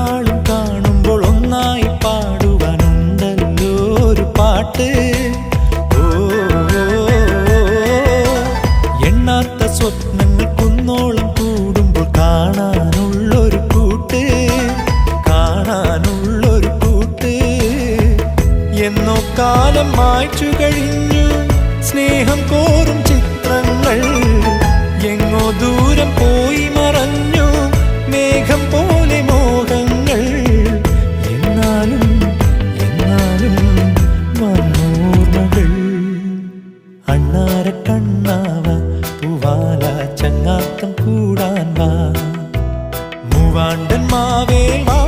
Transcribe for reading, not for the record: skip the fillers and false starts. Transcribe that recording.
നാളും കാണുമ്പോൾ ഒന്നായി പാടുവാനുണ്ടല്ലോ ഒരു പാട്ട്. എണ്ണാത്ത സ്വപ്നങ്ങൾ കുന്നോളം കൂടുമ്പോൾ കാണാനുള്ളൊരു കൂട്ട്, കാണാനുള്ളൊരു കൂട്ട്. എന്നോ കാലം മായ്ച്ചു കഴിഞ്ഞു സ്നേഹം കോറും ചിത്രങ്ങൾ, എങ്ങോ ദൂരം പോയി മറഞ്ഞു മേഘം പോലെ മോഹങ്ങൾ. എന്നാലും എന്നാലും വന്നോർമ്മകൾ. അണ്ണാര കണ്ണാവ പൂവാല ചങ്ങാത്തം കൂടാൻ വാ, മൂവാണ്ടൻ മാവേൽ വാ.